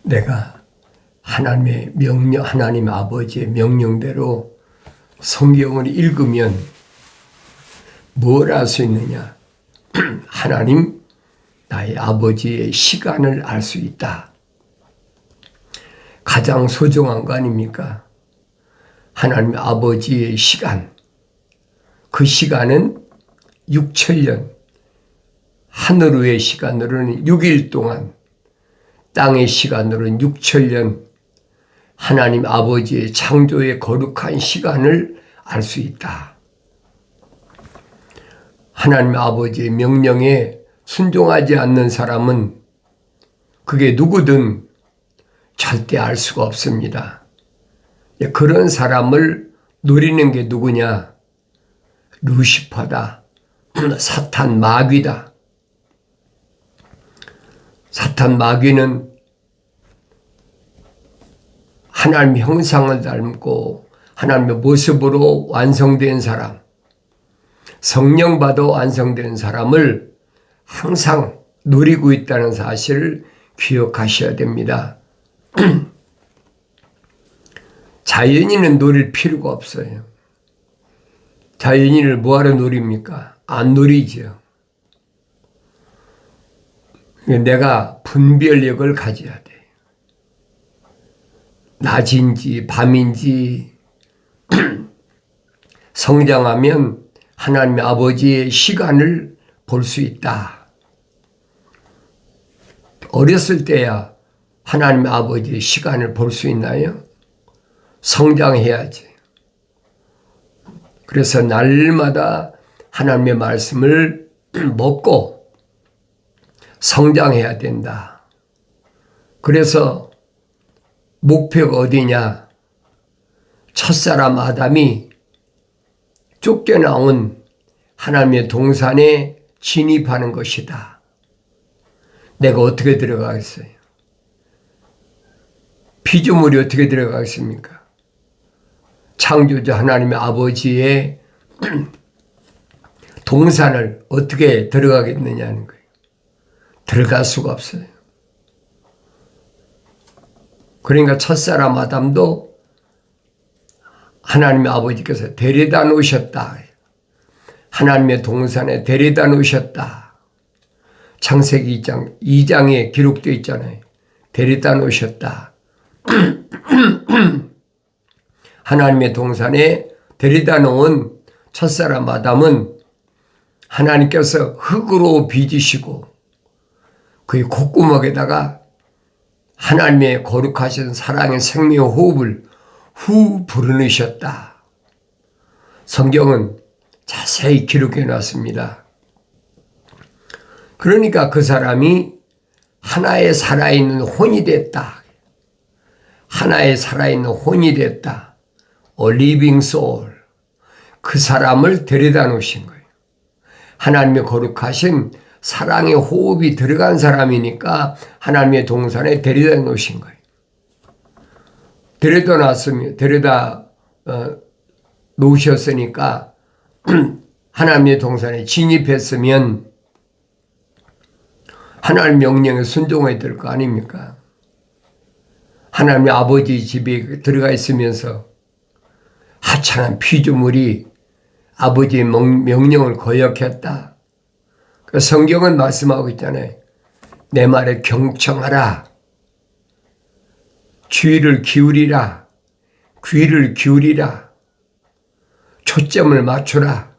내가 하나님의 명령, 하나님 아버지의 명령대로 성경을 읽으면 뭘 알 수 있느냐? 하나님, 나의 아버지의 시간을 알 수 있다. 가장 소중한 거 아닙니까? 하나님 아버지의 시간. 그 시간은 6천년, 하늘 위의 시간으로는 6일 동안, 땅의 시간으로는 6천년, 하나님 아버지의 창조의 거룩한 시간을 알 수 있다. 하나님 아버지의 명령에 순종하지 않는 사람은 그게 누구든 절대 알 수가 없습니다. 그런 사람을 노리는 게 누구냐? 루시퍼다. 사탄 마귀다. 사탄 마귀는 하나님의 형상을 닮고 하나님의 모습으로 완성된 사람, 성령 받아 완성된 사람을 항상 노리고 있다는 사실을 기억하셔야 됩니다. 자연인은 노릴 필요가 없어요. 자연인을 뭐하러 노립니까? 안 노리죠. 내가 분별력을 가져야 돼. 낮인지 밤인지 성장하면 하나님의 아버지의 시간을 볼 수 있다. 어렸을 때야 하나님의 아버지의 시간을 볼 수 있나요? 성장해야지. 그래서 날마다 하나님의 말씀을 먹고 성장해야 된다. 그래서 목표가 어디냐? 첫사람 아담이 쫓겨나온 하나님의 동산에 진입하는 것이다. 내가 어떻게 들어가겠어요? 피조물이 어떻게 들어가겠습니까? 창조자 하나님의 아버지의 동산을 어떻게 들어가겠느냐는 거예요. 들어갈 수가 없어요. 그러니까 첫사람 아담도 하나님의 아버지께서 데려다 놓으셨다. 하나님의 동산에 데려다 놓으셨다. 창세기 2장에 기록되어 있잖아요. 데려다 놓으셨다. 하나님의 동산에 데려다 놓은 첫사람 아담은 하나님께서 흙으로 빚으시고 그의 콧구멍에다가 하나님의 거룩하신 사랑의 생명의 호흡을 후 불어넣으셨다. 성경은 자세히 기록해 놨습니다. 그러니까 그 사람이 하나의 살아있는 혼이 됐다. 하나의 살아있는 혼이 됐다. A living soul. 그 사람을 데려다 놓으신 거예요. 하나님의 거룩하신 사랑의 호흡이 들어간 사람이니까 하나님의 동산에 데려다 놓으신 거예요. 데려다 놓으셨으니까 하나님의 동산에 진입했으면 하나님 명령에 순종해야 될 거 아닙니까? 하나님의 아버지 집에 들어가 있으면서 하찮은 피조물이 아버지의 명령을 거역했다. 성경은 말씀하고 있잖아요. 내 말에 경청하라. 주의를 기울이라. 귀를 기울이라. 초점을 맞추라.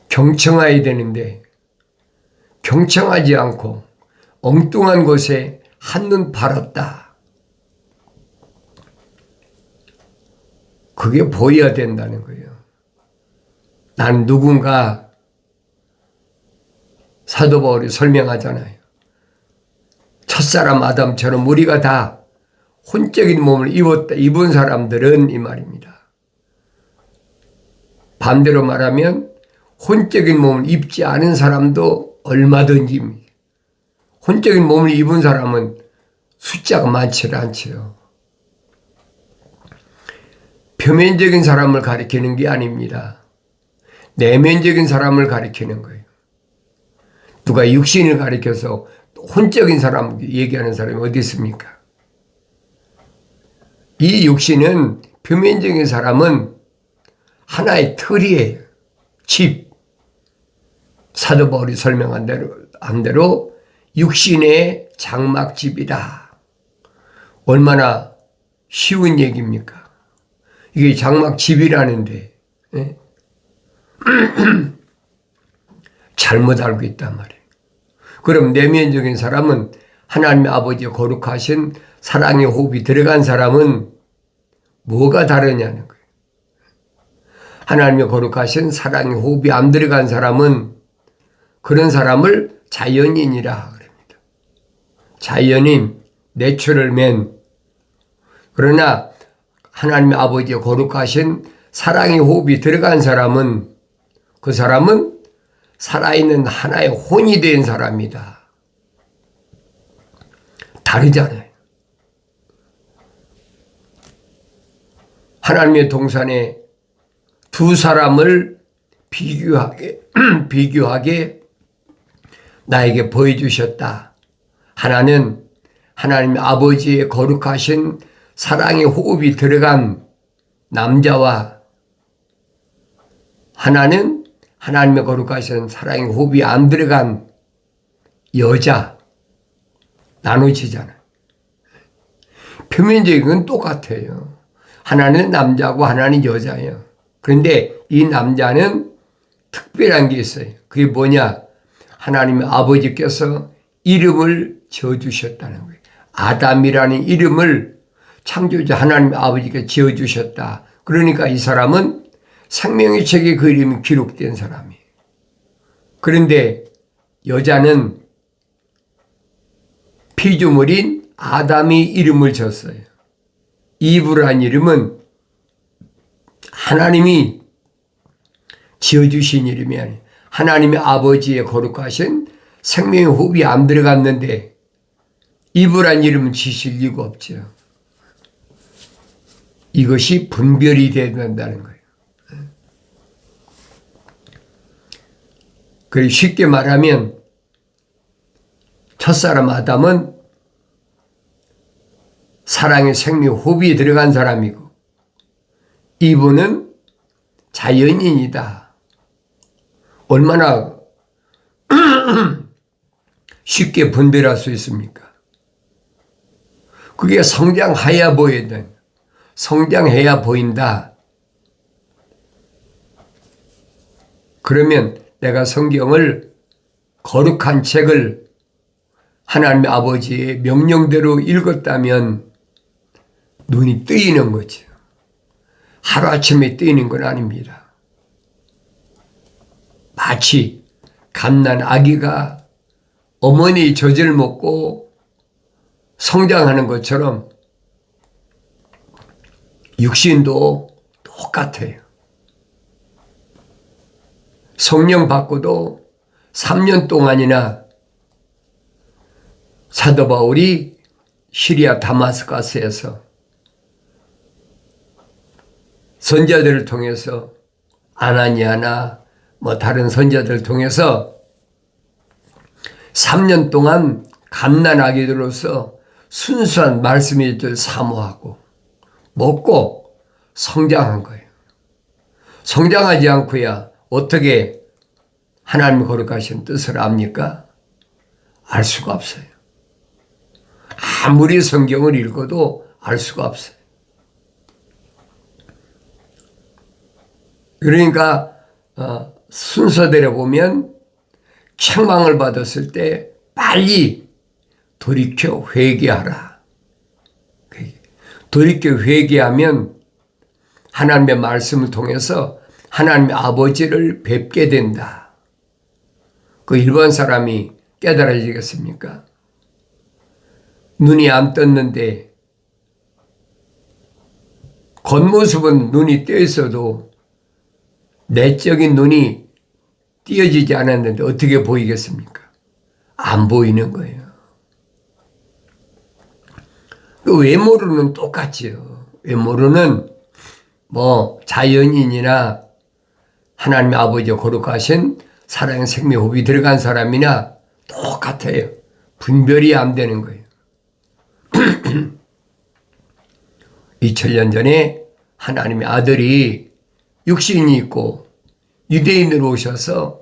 경청해야 되는데 경청하지 않고 엉뚱한 곳에 한눈 팔았다. 그게 보여야 된다는 거예요. 난 누군가 사도 바울이 설명하잖아요. 첫사람 아담처럼 우리가 다 혼적인 몸을 입은 사람들은 이 말입니다. 반대로 말하면 혼적인 몸을 입지 않은 사람도 얼마든지 혼적인 몸을 입은 사람은 숫자가 많지 않지요. 표면적인 사람을 가리키는 게 아닙니다. 내면적인 사람을 가리키는 거예요. 누가 육신을 가리켜서 혼적인 사람 얘기하는 사람이 어디 있습니까? 이 육신은 표면적인 사람은 하나의 틀이에요. 집. 사도 바울이 설명한 대로 육신의 장막집이다. 얼마나 쉬운 얘기입니까? 이게 장막집이라는데 예? 잘못 알고 있단 말이에요. 그럼 내면적인 사람은 하나님의 아버지의 거룩하신 사랑의 호흡이 들어간 사람은 뭐가 다르냐는 거예요. 하나님의 거룩하신 사랑의 호흡이 안 들어간 사람은 그런 사람을 자연인이라 그럽니다. 자연인, 내추럴맨. 그러나 하나님의 아버지의 거룩하신 사랑의 호흡이 들어간 사람은 그 사람은 살아있는 하나의 혼이 된 사람이다. 다르잖아요. 하나님의 동산에 두 사람을 비교하게 나에게 보여주셨다. 하나는 하나님의 아버지의 거룩하신 사랑의 호흡이 들어간 남자와 하나는 하나님의 거룩하신 사랑의 호흡이 안 들어간 여자 나눠지잖아요. 표면적인 건 똑같아요. 하나는 남자고 하나는 여자예요. 그런데 이 남자는 특별한 게 있어요. 그게 뭐냐? 하나님의 아버지께서 이름을 지어주셨다는 거예요. 아담이라는 이름을 창조자 하나님의 아버지가 지어주셨다. 그러니까 이 사람은 생명의 책에 그 이름이 기록된 사람이에요. 그런데 여자는 피조물인 아담이 이름을 졌어요. 이브라는 이름은 하나님이 지어주신 이름이 아니에요. 하나님의 아버지의 거룩하신 생명의 호흡이 안 들어갔는데 이브라는 이름은 지실 리가 없죠. 이것이 분별이 돼야 된다는 거예요. 그리고 쉽게 말하면 첫사람 아담은 사랑의 생명 호흡이 들어간 사람이고 이분은 자연인이다. 얼마나 쉽게 분별할 수 있습니까? 그게 성장해야 보인다. 성장해야 보인다. 그러면 내가 성경을 거룩한 책을 하나님의 아버지의 명령대로 읽었다면 눈이 뜨이는 거죠. 하루아침에 뜨이는 건 아닙니다. 마치 갓난 아기가 어머니의 젖을 먹고 성장하는 것처럼 육신도 똑같아요. 성령 받고도 3년 동안이나 사도 바울이 시리아 다마스커스에서 선자들을 통해서 아나니아나 다른 선자들을 통해서 3년 동안 갓난아기들로서 순수한 말씀의 줄 사모하고 먹고 성장한 거예요. 성장하지 않고야 어떻게 하나님 거룩하신 뜻을 압니까? 알 수가 없어요. 아무리 성경을 읽어도 알 수가 없어요. 그러니까 순서대로 보면 책망을 받았을 때 빨리 돌이켜 회개하라. 돌이켜 회개하면 하나님의 말씀을 통해서 하나님의 아버지를 뵙게 된다. 그 일반 사람이 깨달아지겠습니까? 눈이 안 떴는데 겉모습은 눈이 떠 있어도 내적인 눈이 띄어지지 않았는데 어떻게 보이겠습니까? 안 보이는 거예요. 그 외모로는 똑같지요. 외모로는 자연인이나 하나님의 아버지가 거룩하신 사랑의 생명호흡이 들어간 사람이나 똑같아요. 분별이 안 되는 거예요. 2000년 전에 하나님의 아들이 육신이 있고 유대인으로 오셔서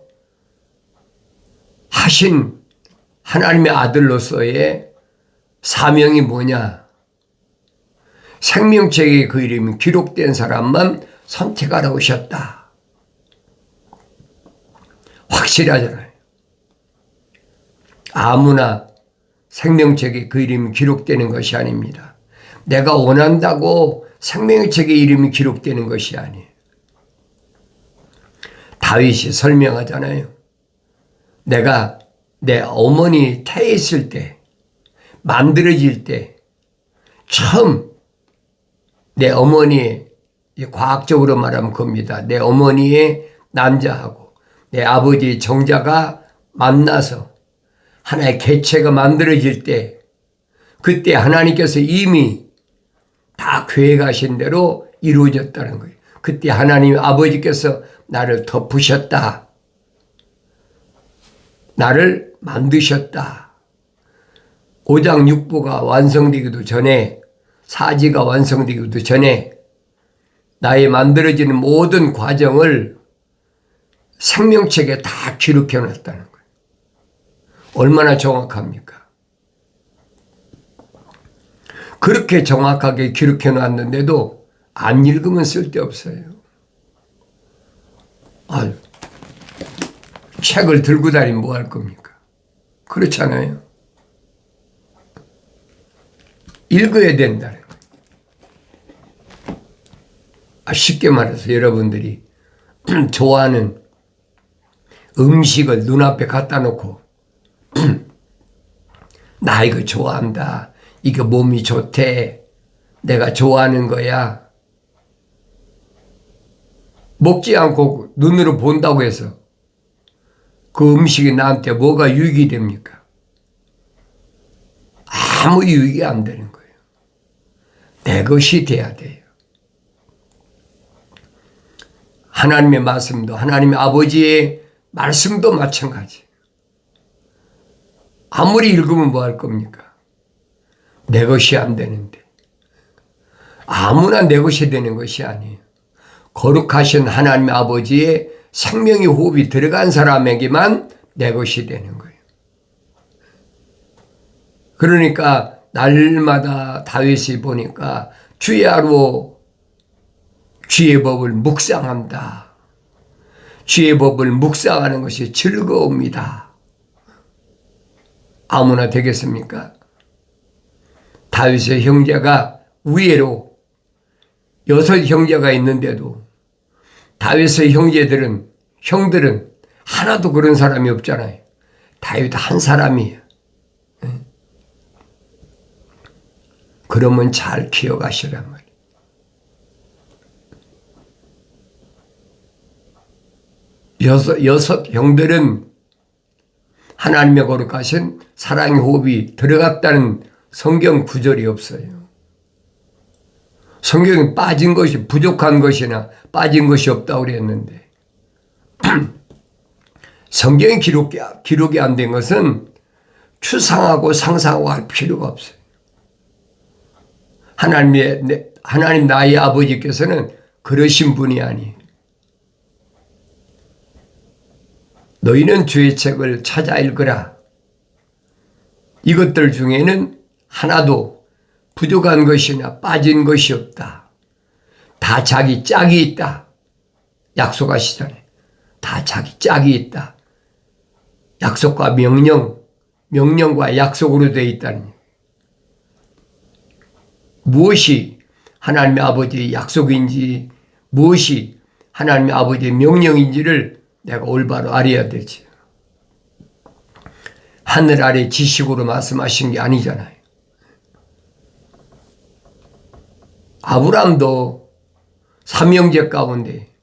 하신 하나님의 아들로서의 사명이 뭐냐? 생명책에 그 이름이 기록된 사람만 선택하러 오셨다. 확실하잖아요. 아무나 생명책에 그 이름이 기록되는 것이 아닙니다. 내가 원한다고 생명책에 이름이 기록되는 것이 아니에요. 다윗이 설명하잖아요. 내가 내 어머니 태에 있을 때, 만들어질 때 처음 내 어머니의, 과학적으로 말하면 겁니다. 내 어머니의 남자하고 내 아버지의 정자가 만나서 하나의 개체가 만들어질 때, 그때 하나님께서 이미 다 계획하신 대로 이루어졌다는 거예요. 그때 하나님 아버지께서 나를 덮으셨다. 나를 만드셨다. 5장 6부가 완성되기도 전에, 사지가 완성되기도 전에 나의 만들어지는 모든 과정을 생명책에 다 기록해 놨다는 거예요. 얼마나 정확합니까? 그렇게 정확하게 기록해 놨는데도 안 읽으면 쓸데없어요. 아유, 책을 들고 다니면 뭐 할 겁니까? 그렇잖아요. 읽어야 된다는 거예요. 쉽게 말해서 여러분들이 좋아하는 음식을 눈앞에 갖다 놓고 나 이거 좋아한다. 이거 몸이 좋대. 내가 좋아하는 거야. 먹지 않고 눈으로 본다고 해서 그 음식이 나한테 뭐가 유익이 됩니까? 아무 유익이 안 되는 거예요. 내 것이 돼야 돼요. 하나님의 말씀도, 하나님의 아버지의 말씀도 마찬가지. 아무리 읽으면 뭐 할 겁니까? 내 것이 안 되는데. 아무나 내 것이 되는 것이 아니에요. 거룩하신 하나님의 아버지의 생명의 호흡이 들어간 사람에게만 내 것이 되는 거예요. 그러니까 날마다 다윗이 보니까 주의 하루 주의 법을 묵상한다. 주의 법을 묵상하는 것이 즐거움이다. 아무나 되겠습니까? 다윗의 형제가 우애로 6 형제가 있는데도 다윗의 형들은 하나도 그런 사람이 없잖아요. 다윗 한 사람이에요. 그러면 잘 기억하시란 말이에요. 여섯 형들은 하나님의 거룩하신 사랑의 호흡이 들어갔다는 성경 구절이 없어요. 성경에 빠진 것이, 부족한 것이나 빠진 것이 없다고 그랬는데 성경에 기록이 안 된 것은 추상하고 상상하고 할 필요가 없어요. 하나님 나의 아버지께서는 그러신 분이 아니에요. 너희는 주의 책을 찾아 읽으라. 이것들 중에는 하나도 부족한 것이나 빠진 것이 없다. 다 자기 짝이 있다. 약속하시잖아요. 다 자기 짝이 있다. 약속과 명령과 약속으로 되어 있다는 거예요. 무엇이 하나님의 아버지의 약속인지, 무엇이 하나님의 아버지의 명령인지를 내가 올바로 알아야 되지. 하늘 아래 지식으로 말씀하신 게 아니잖아요. 아브라함도 삼형제 가운데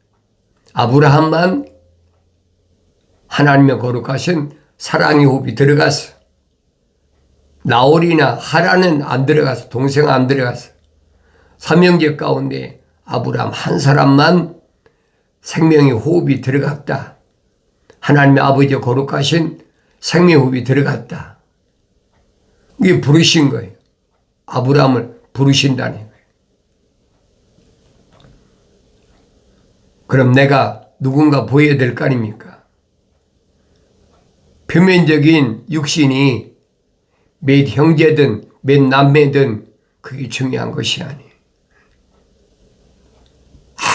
아브라함만 하나님의 거룩하신 사랑의 호흡이 들어갔어. 나홀이나 하란은 안 들어갔어. 동생은 안 들어갔어. 삼형제 가운데 아브라함 한 사람만 생명의 호흡이 들어갔다. 하나님의 아버지의 거룩하신 생명의 호흡이 들어갔다. 이게 부르신 거예요. 아브라함을 부르신다는 거예요. 그럼 내가 누군가 보여야 될 거 아닙니까? 표면적인 육신이 몇 형제든 몇 남매든 그게 중요한 것이 아니에요.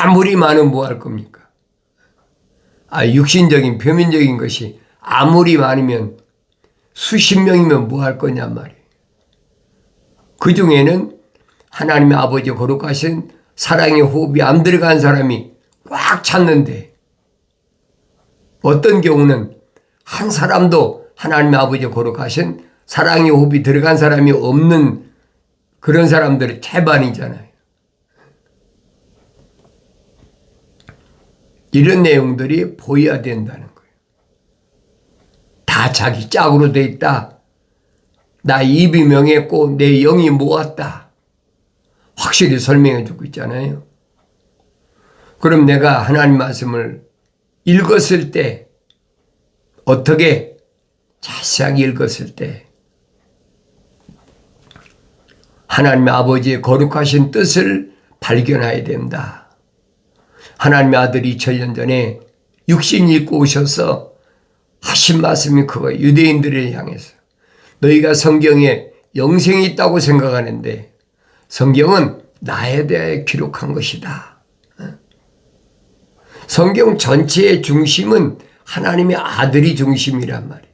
아무리 많으면 뭐 할 겁니까? 육신적인 표면적인 것이 아무리 많으면 수십 명이면 뭐 할 거냔 말이에요. 그 중에는 하나님의 아버지 거룩하신 사랑의 호흡이 안 들어간 사람이 꽉 찼는데, 어떤 경우는 한 사람도 하나님의 아버지 거룩하신 사랑의 호흡이 들어간 사람이 없는 그런 사람들이 태반이잖아요. 이런 내용들이 보여야 된다는 거예요. 다 자기 짝으로 돼 있다. 나 입이 명했고 내 영이 모았다. 확실히 설명해 주고 있잖아요. 그럼 내가 하나님 말씀을 읽었을 때, 어떻게 자세하게 읽었을 때 하나님의 아버지의 거룩하신 뜻을 발견해야 된다. 하나님의 아들이 2000년 전에 육신이 입고 오셔서 하신 말씀이 그거예요. 유대인들을 향해서. 너희가 성경에 영생이 있다고 생각하는데 성경은 나에 대해 기록한 것이다. 성경 전체의 중심은 하나님의 아들이 중심이란 말이에요.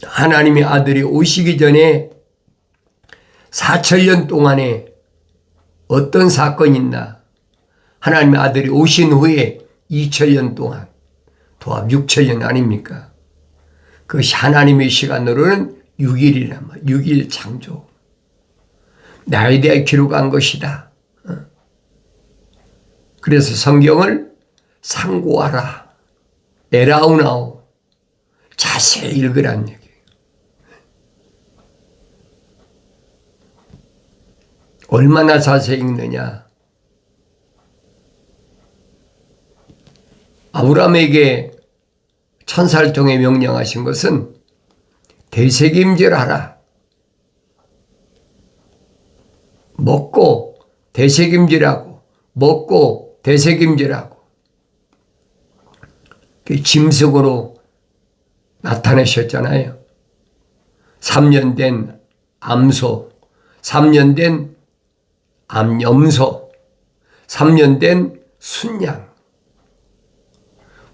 하나님의 아들이 오시기 전에 4000년 동안에 어떤 사건이 있나? 하나님의 아들이 오신 후에 2000년 동안, 도합 6000년 아닙니까? 그것이 하나님의 시간으로는 6일이란 말이에요. 6일 창조. 나에 대해 기록한 것이다. 그래서 성경을 상고하라. 에라우나오. 자세히 읽으란 얘기예요. 얼마나 자세히 읽느냐. 아브라함에게 천사를 통해 명령하신 것은 되새김질하라. 먹고 되새김질하고 먹고 되새김질하고. 짐승으로 나타내셨잖아요. 3년 된 암소, 3년 된 암염소, 3년 된 순양.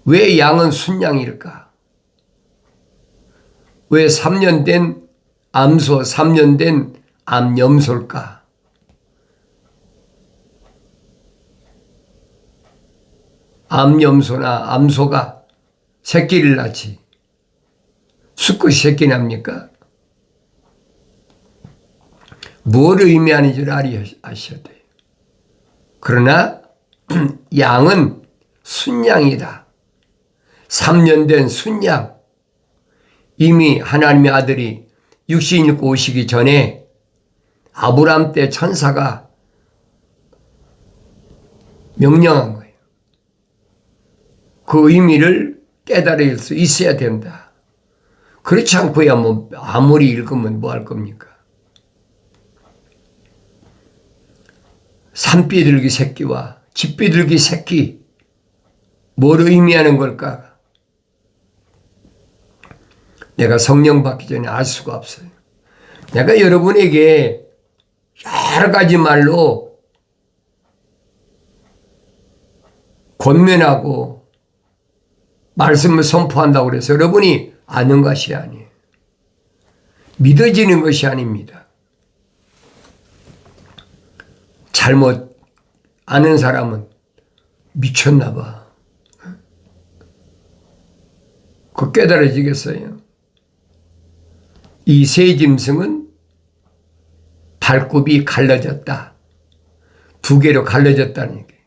왜 양은 순양일까? 왜 3년 된 암소, 3년 된 암염소일까? 암염소나 암소가 새끼를 낳지 수컷이 새끼 납니까? 뭘 의미하는 줄 아셔야 돼요. 그러나 양은 순양이다. 3년 된 순양. 이미 하나님의 아들이 육신 입고 오시기 전에 아브라함 때 천사가 명령한 거예요. 그 의미를 깨달을 수 있어야 된다. 그렇지 않고야 뭐 아무리 읽으면 뭐 할 겁니까? 산비둘기 새끼와 집비둘기 새끼, 뭘 의미하는 걸까? 내가 성령 받기 전에 알 수가 없어요. 내가 여러분에게 여러 가지 말로 권면하고 말씀을 선포한다고 그래서 여러분이 아는 것이 아니에요. 믿어지는 것이 아닙니다. 잘못 아는 사람은 미쳤나 봐. 그거 깨달아지겠어요? 이 새 짐승은 발굽이 갈라졌다. 두 개로 갈라졌다는 얘기예요.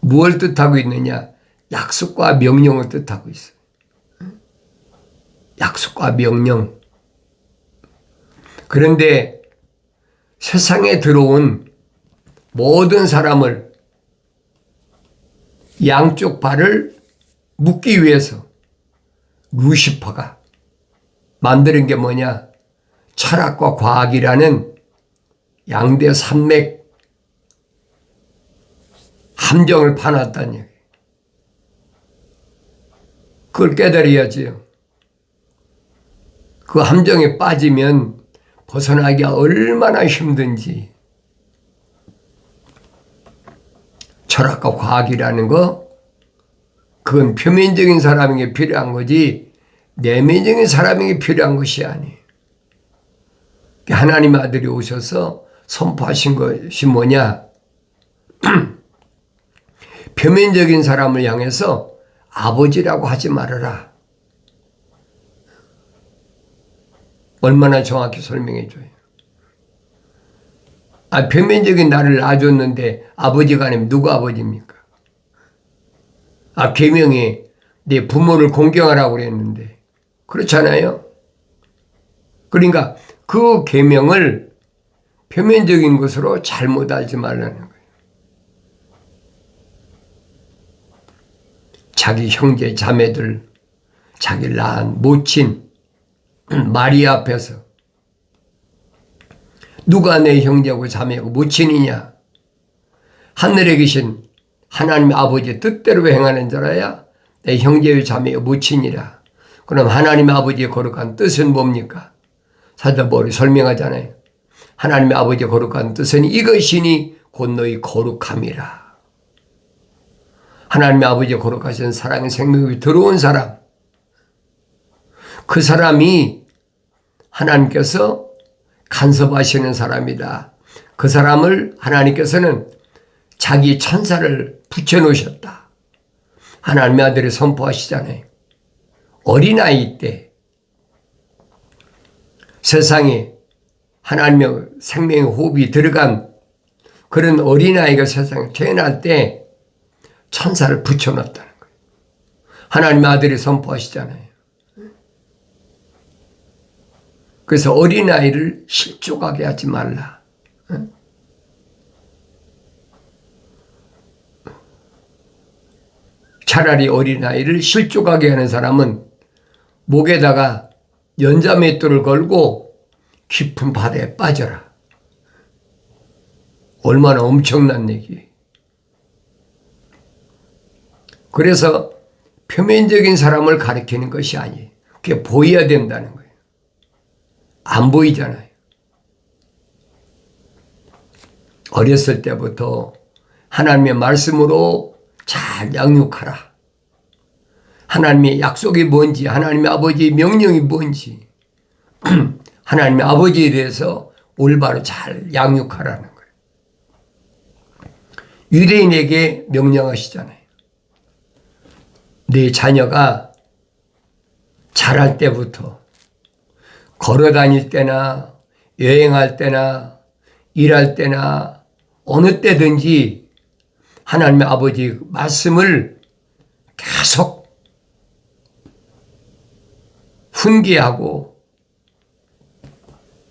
무엇을 뜻하고 있느냐? 약속과 명령을 뜻하고 있어요. 약속과 명령. 그런데 세상에 들어온 모든 사람을 양쪽 발을 묶기 위해서 루시퍼가 만드는 게 뭐냐? 철학과 과학이라는 양대 산맥 함정을 파놨다는 얘기. 그걸 깨달아야지요. 그 함정에 빠지면 벗어나기가 얼마나 힘든지. 철학과 과학이라는 거, 그건 표면적인 사람에게 필요한 거지 내면적인 사람에게 필요한 것이 아니에요. 하나님의 아들이 오셔서 선포하신 것이 뭐냐? 표면적인 사람을 향해서 아버지라고 하지 말아라. 얼마나 정확히 설명해 줘요. 표면적인 나를 낳아줬는데 아버지가 아니면 누가 아버지입니까? 계명에 내 부모를 공경하라고 그랬는데 그렇잖아요. 그러니까 그 계명을 표면적인 것으로 잘못 알지 말라는 거예요. 자기 형제 자매들, 자기를 낳은 모친 마리아 앞에서 누가 내 형제고 자매고 모친이냐? 하늘에 계신 하나님의 아버지의 뜻대로 행하는 자라야 내 형제요 자매요 모친이라. 그럼 하나님의 아버지의 거룩한 뜻은 뭡니까? 사도 바울이 설명하잖아요. 하나님의 아버지의 거룩한 뜻은 이것이니 곧 너희 거룩함이라. 하나님의 아버지의 거룩하신 사랑의 생명이 들어온 사람, 그 사람이 하나님께서 간섭하시는 사람이다. 그 사람을 하나님께서는 자기 천사를 붙여놓으셨다. 하나님의 아들이 선포하시잖아요. 어린아이 때 세상에 하나님의 생명의 호흡이 들어간 그런 어린아이가 세상에 태어날 때 천사를 붙여놨다는 거예요. 하나님의 아들이 선포하시잖아요. 그래서 어린아이를 실족하게 하지 말라. 차라리 어린아이를 실족하게 하는 사람은 목에다가 연자맷돌을 걸고 깊은 바다에 빠져라. 얼마나 엄청난 얘기예요. 그래서 표면적인 사람을 가리키는 것이 아니에요. 그게 보여야 된다는 거예요. 안 보이잖아요. 어렸을 때부터 하나님의 말씀으로 잘 양육하라. 하나님의 약속이 뭔지, 하나님의 아버지의 명령이 뭔지, 하나님의 아버지에 대해서 올바로 잘 양육하라는 거예요. 유대인에게 명령하시잖아요. 네 자녀가 자랄 때부터 걸어 다닐 때나 여행할 때나 일할 때나 어느 때든지 하나님의 아버지 말씀을 계속 훈계하고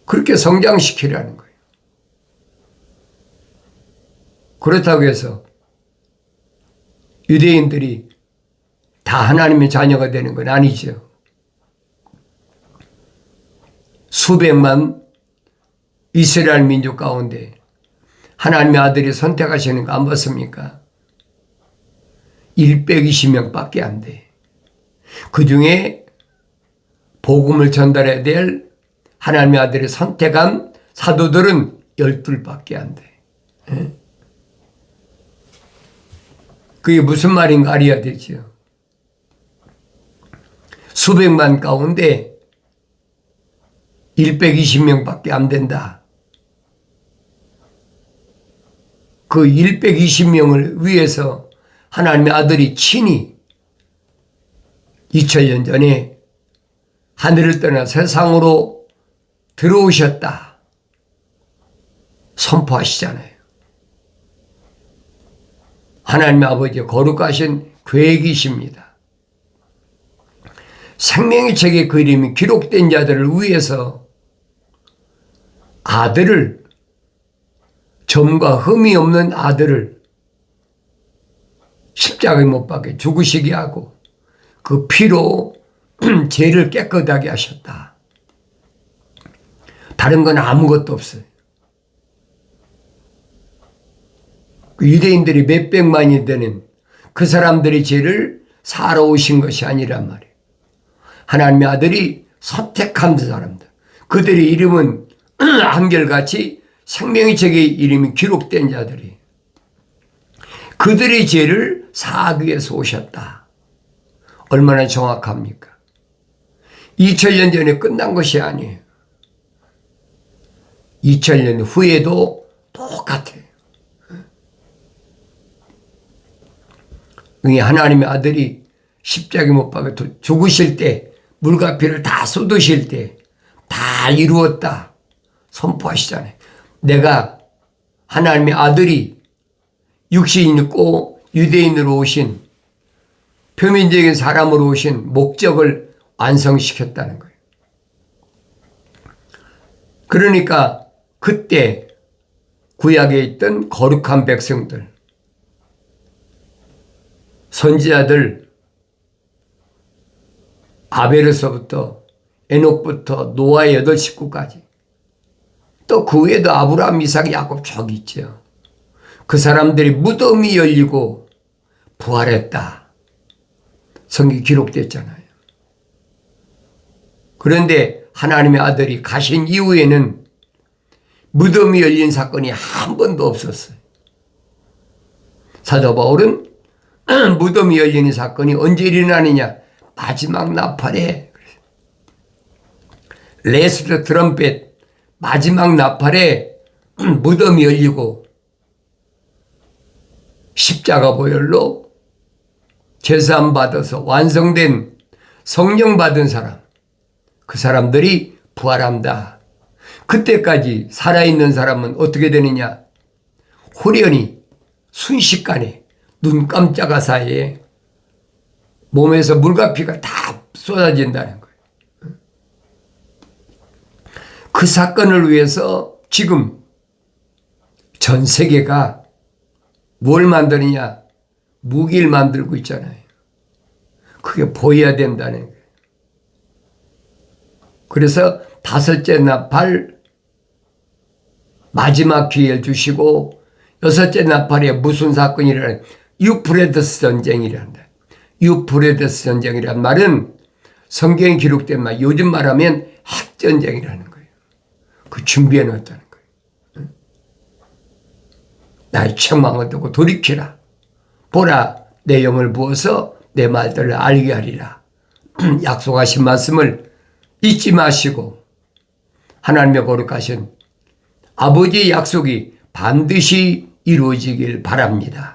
그렇게 성장시키라는 거예요. 그렇다고 해서 유대인들이 다 하나님의 자녀가 되는 건 아니죠. 수백만 이스라엘 민족 가운데 하나님의 아들이 선택하시는 거 안 봤습니까? 120명밖에 안 돼. 그 중에 복음을 전달해야 될 하나님의 아들이 선택한 사도들은 12밖에 안 돼. 그게 무슨 말인가 알아야 되죠. 수백만 가운데 120명밖에 안 된다. 그 120명을 위해서 하나님의 아들이 친히 2000년 전에 하늘을 떠나 세상으로 들어오셨다. 선포하시잖아요. 하나님의 아버지의 거룩하신 계획이십니다. 생명의 책에 그 이름이 기록된 자들을 위해서 아들을, 점과 흠이 없는 아들을 십자가에 못 박혀 죽으시게 하고 그 피로 죄를 깨끗하게 하셨다. 다른 건 아무것도 없어요. 그 유대인들이 몇백만이 되는 그 사람들의 죄를 사러 오신 것이 아니란 말이에요. 하나님의 아들이 선택한 사람들. 그들의 이름은 한결같이 생명의 책에 이름이 기록된 자들이 그들의 죄를 사하기 위해서 오셨다. 얼마나 정확합니까? 2000년 전에 끝난 것이 아니에요. 2000년 후에도 똑같아요. 하나님의 아들이 십자가에 못 박혀 죽으실 때 물과 피를 다 쏟으실 때 다 이루었다 선포하시잖아요. 내가 하나님의 아들이 육신 있고 유대인으로 오신 표면적인 사람으로 오신 목적을 완성시켰다는 거예요. 그러니까 그때 구약에 있던 거룩한 백성들, 선지자들, 아벨에서부터 에녹부터 노아의 8 식구까지 또 그 외에도 아브라함, 이삭, 야곱 쭉 있죠. 그 사람들이 무덤이 열리고 부활했다. 성경이 기록됐잖아요. 그런데 하나님의 아들이 가신 이후에는 무덤이 열린 사건이 한 번도 없었어요. 사도 바울은 무덤이 열리는 사건이 언제 일어나느냐? 마지막 나팔에 레스트 트럼펫 마지막 나팔에 무덤이 열리고 십자가 보혈로 제사함 받아서 완성된 성령 받은 사람, 그 사람들이 부활한다. 그때까지 살아있는 사람은 어떻게 되느냐? 후련히 순식간에 눈 깜짝할 사이에 몸에서 물과 피가 다 쏟아진다는 거예요. 그 사건을 위해서 지금 전 세계가 뭘 만드느냐? 무기를 만들고 있잖아요. 그게 보여야 된다는 거예요. 그래서 5째 나팔 마지막 기회를 주시고 6째 나팔에 무슨 사건이 일어나요? 유프레데스 전쟁이란다. 유프레데스 전쟁이란 말은 성경에 기록된 말, 요즘 말하면 핵전쟁이라는 거예요. 그 준비해 놓았다는 거예요. 나의 책망을 두고 돌이키라. 보라, 내 영을 부어서 내 말들을 알게 하리라. 약속하신 말씀을 잊지 마시고 하나님의 거룩하신 아버지의 약속이 반드시 이루어지길 바랍니다.